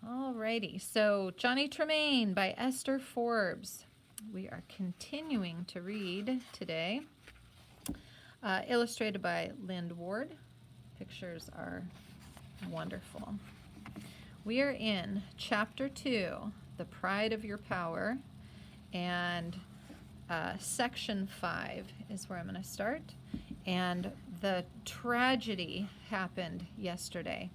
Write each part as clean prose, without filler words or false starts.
Alrighty, so Johnny Tremain by Esther Forbes. We are continuing to read today. Illustrated by Lynd Ward. Pictures are wonderful. We are in Chapter 2, The Pride of Your Power, and Section 5 is where I'm going to start. And the tragedy happened yesterday,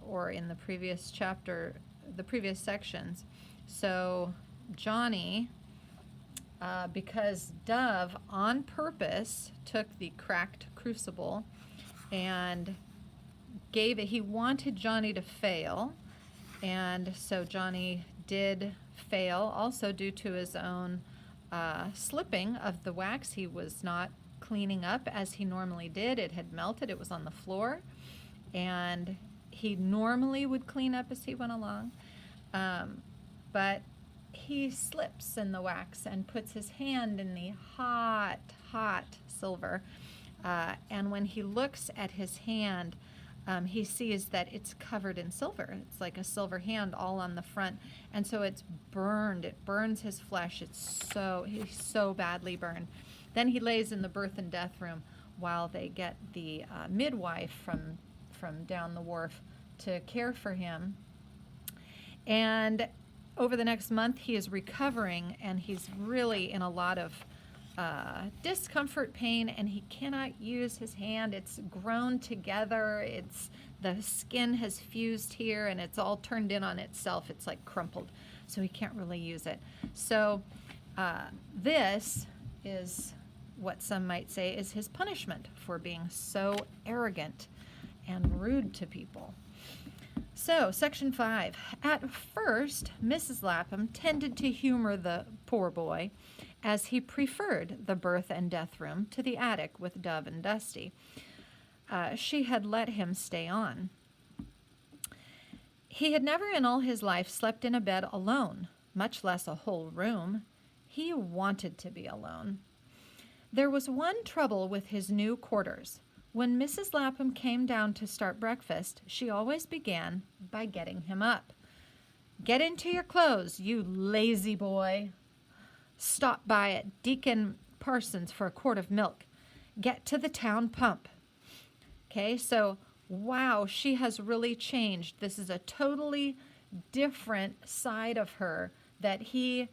or in the previous chapter, the previous sections. So Johnny, because Dove on purpose took the cracked crucible and gave it, he wanted Johnny to fail, and so Johnny did fail, also due to his own slipping of the wax. He was not cleaning up as he normally did. It had melted, it was on the floor, and he normally would clean up as he went along, but he slips in the wax and puts his hand in the hot silver, and when he looks at his hand, he sees that it's covered in silver. It's like a silver hand all on the front, and so it's burned. It burns his flesh. He's so badly burned. Then he lays in the birth and death room while they get the midwife from down the wharf to care for him. And over the next month, he is recovering, and he's really in a lot of discomfort, pain, and he cannot use his hand. It's grown together. The skin has fused here, and it's all turned in on itself. It's like crumpled, so he can't really use it. So this is what some might say is his punishment for being so arrogant and rude to people. So, Section 5. At first, Mrs. Lapham tended to humor the poor boy, as he preferred the birth and death room to the attic with Dove and Dusty. She had let him stay on. He had never in all his life slept in a bed alone, much less a whole room. He wanted to be alone. There was one trouble with his new quarters. When Mrs. Lapham came down to start breakfast, she always began by getting him up. "Get into your clothes, you lazy boy. Stop by at Deacon Parsons for a quart of milk. Get to the town pump." Okay, so wow, she has really changed. This is a totally different side of her that he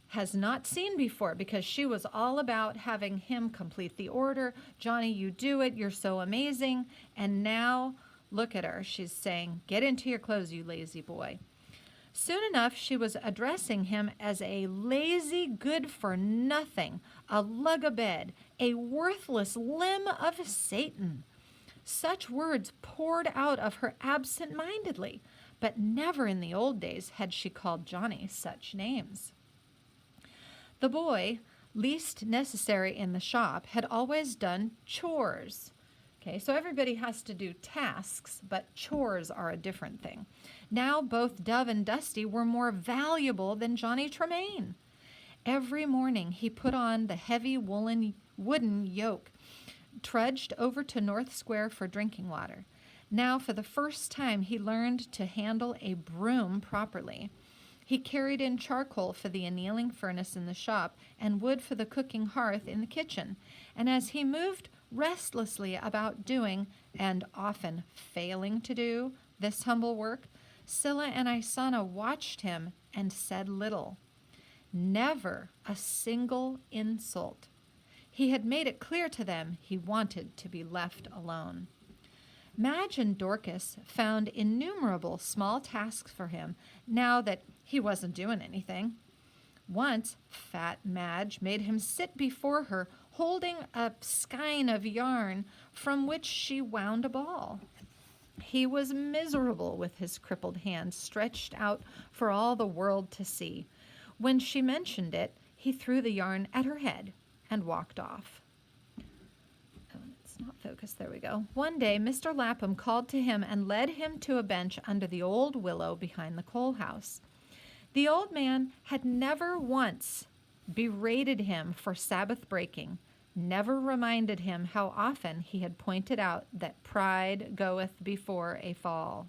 has not seen before, because she was all about having him complete the order. "Johnny, you do it. You're so amazing." And now look at her. She's saying, "Get into your clothes, you lazy boy." Soon enough, she was addressing him as a lazy good-for-nothing, a lug-a-bed, a worthless limb of Satan. Such words poured out of her absent-mindedly, but never in the old days had she called Johnny such names. The boy, least necessary in the shop, had always done chores. Okay, so everybody has to do tasks, but chores are a different thing. Now both Dove and Dusty were more valuable than Johnny Tremain. Every morning he put on the heavy wooden yoke, trudged over to North Square for drinking water. Now for the first time he learned to handle a broom properly. He carried in charcoal for the annealing furnace in the shop and wood for the cooking hearth in the kitchen. And as he moved restlessly about doing, and often failing to do, this humble work, Scylla and Isana watched him and said little. Never a single insult. He had made it clear to them he wanted to be left alone. Madge and Dorcas found innumerable small tasks for him now that he wasn't doing anything. Once, fat Madge made him sit before her holding a skein of yarn from which she wound a ball. He was miserable with his crippled hand stretched out for all the world to see. When she mentioned it, he threw the yarn at her head and walked off. Not focused. There we go. One day, Mr. Lapham called to him and led him to a bench under the old willow behind the coal house. The old man had never once berated him for Sabbath breaking, never reminded him how often he had pointed out that pride goeth before a fall.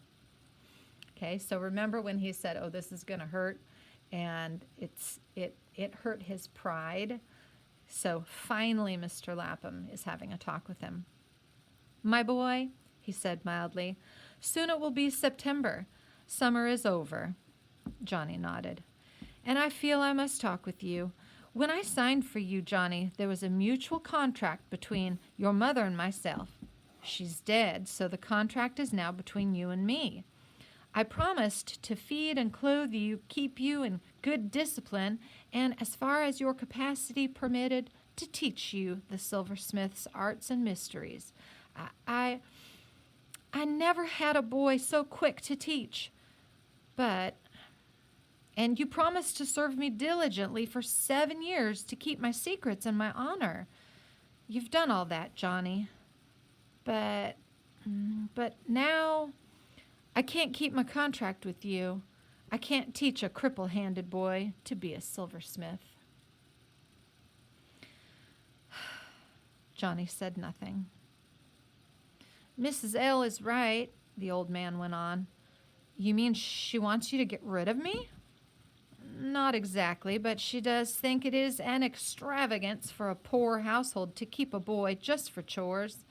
Okay, so remember when he said, oh, this is going to hurt, and it hurt his pride. So finally, Mr. Lapham is having a talk with him. My boy, he said mildly, soon it will be September. Summer is over. Johnny nodded. And I feel I must talk with you. When I signed for you, Johnny, there was a mutual contract between your mother and myself. She's dead, so the contract is now between you and me. I promised to feed and clothe you, keep you in good discipline, and as far as your capacity permitted, to teach you the silversmith's arts and mysteries. I never had a boy so quick to teach, and you promised to serve me diligently for 7 years to keep my secrets and my honor. You've done all that, Johnny. But now I can't keep my contract with you. I can't teach a cripple-handed boy to be a silversmith. Johnny said nothing. Mrs. L is right, the old man went on. You mean she wants you to get rid of me? Not exactly, but she does think it is an extravagance for a poor household to keep a boy just for chores.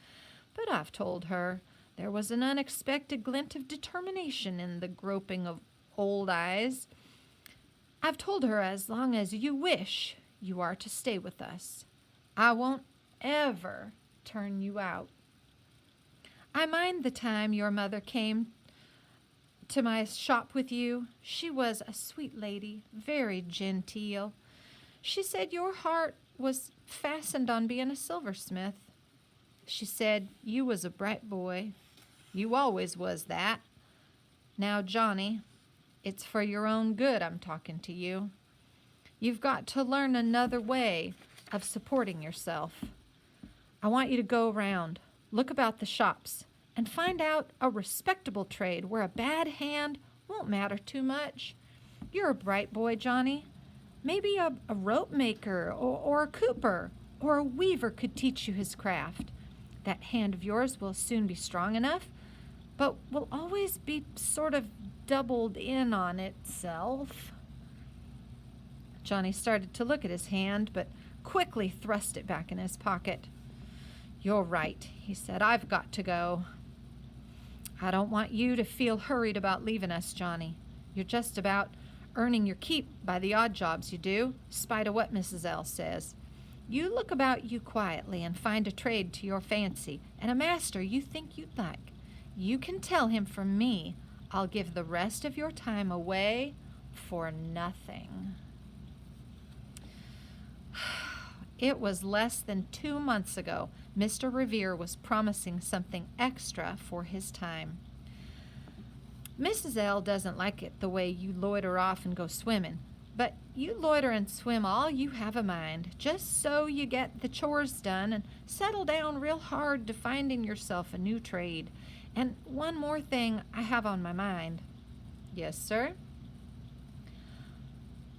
But I've told her there was an unexpected glint of determination in the groping of old eyes. I've told her as long as you wish, you are to stay with us. I won't ever turn you out. I mind the time your mother came to my shop with you. She was a sweet lady, very genteel. She said your heart was fastened on being a silversmith. She said you was a bright boy. You always was that. Now, Johnny, it's for your own good I'm talking to you. You've got to learn another way of supporting yourself. I want you to go around, look about the shops, and find out a respectable trade where a bad hand won't matter too much. You're a bright boy, Johnny. Maybe a rope maker or a cooper or a weaver could teach you his craft. That hand of yours will soon be strong enough, but will always be sort of doubled in on itself. Johnny started to look at his hand, but quickly thrust it back in his pocket. You're right, he said. I've got to go. I don't want you to feel hurried about leaving us, Johnny. You're just about earning your keep by the odd jobs you do, spite of what Mrs. L says. You look about you quietly and find a trade to your fancy and a master you think you'd like. You can tell him from me I'll give the rest of your time away for nothing. It was less than 2 months ago Mr. Revere was promising something extra for his time. Mrs. L doesn't like it the way you loiter off and go swimming, but you loiter and swim all you have a mind, just so you get the chores done and settle down real hard to finding yourself a new trade. And one more thing I have on my mind. Yes, sir?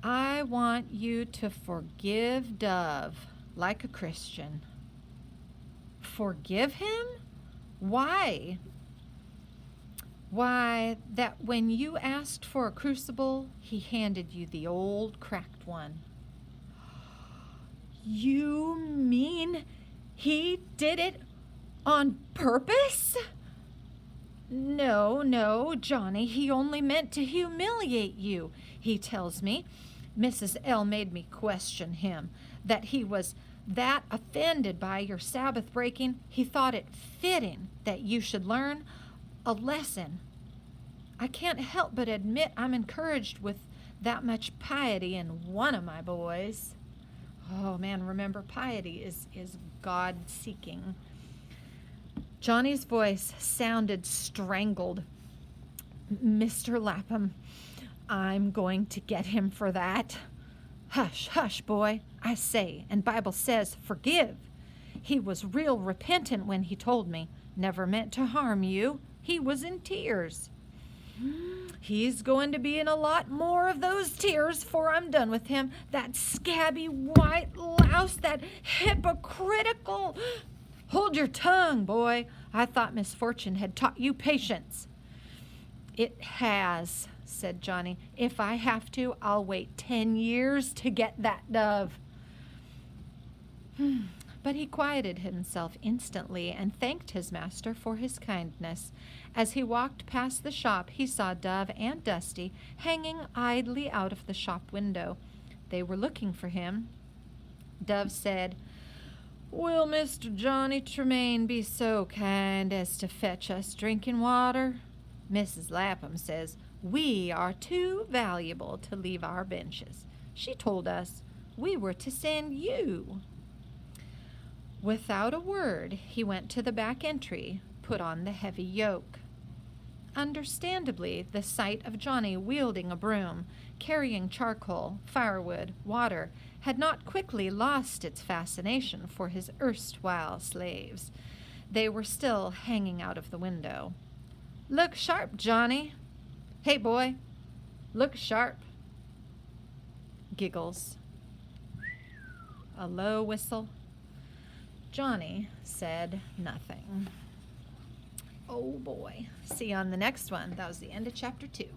I want you to forgive Dove like a Christian. Forgive him? Why? Why, that when you asked for a crucible, he handed you the old cracked one. You mean he did it on purpose? No, Johnny, he only meant to humiliate you. He tells me, Mrs. L made me question him, that he was that offended by your Sabbath breaking, he thought it fitting that you should learn a lesson. I can't help but admit I'm encouraged with that much piety in one of my boys. Oh man, remember, piety is God-seeking. Johnny's voice sounded strangled. Mr. Lapham, I'm going to get him for that. Hush, hush, boy, I say, and Bible says forgive. He was real repentant when he told me. Never meant to harm you. He was in tears. He's going to be in a lot more of those tears before I'm done with him. That scabby white louse, that hypocritical... Hold your tongue, boy. I thought misfortune had taught you patience. It has, said Johnny. If I have to, I'll wait 10 years to get that dove. But he quieted himself instantly and thanked his master for his kindness. As he walked past the shop, he saw Dove and Dusty hanging idly out of the shop window. They were looking for him. Dove said, "Will Mr. Johnny Tremain be so kind as to fetch us drinking water? Mrs. Lapham says we are too valuable to leave our benches. She told us we were to send you." Without a word, he went to the back entry, put on the heavy yoke. Understandably, the sight of Johnny wielding a broom, carrying charcoal, firewood, water, had not quickly lost its fascination for his erstwhile slaves. They were still hanging out of the window. "Look sharp, Johnny." "Hey, boy, look sharp." Giggles. A low whistle. Johnny said nothing. Oh boy. See you on the next one. That was the end of chapter 2.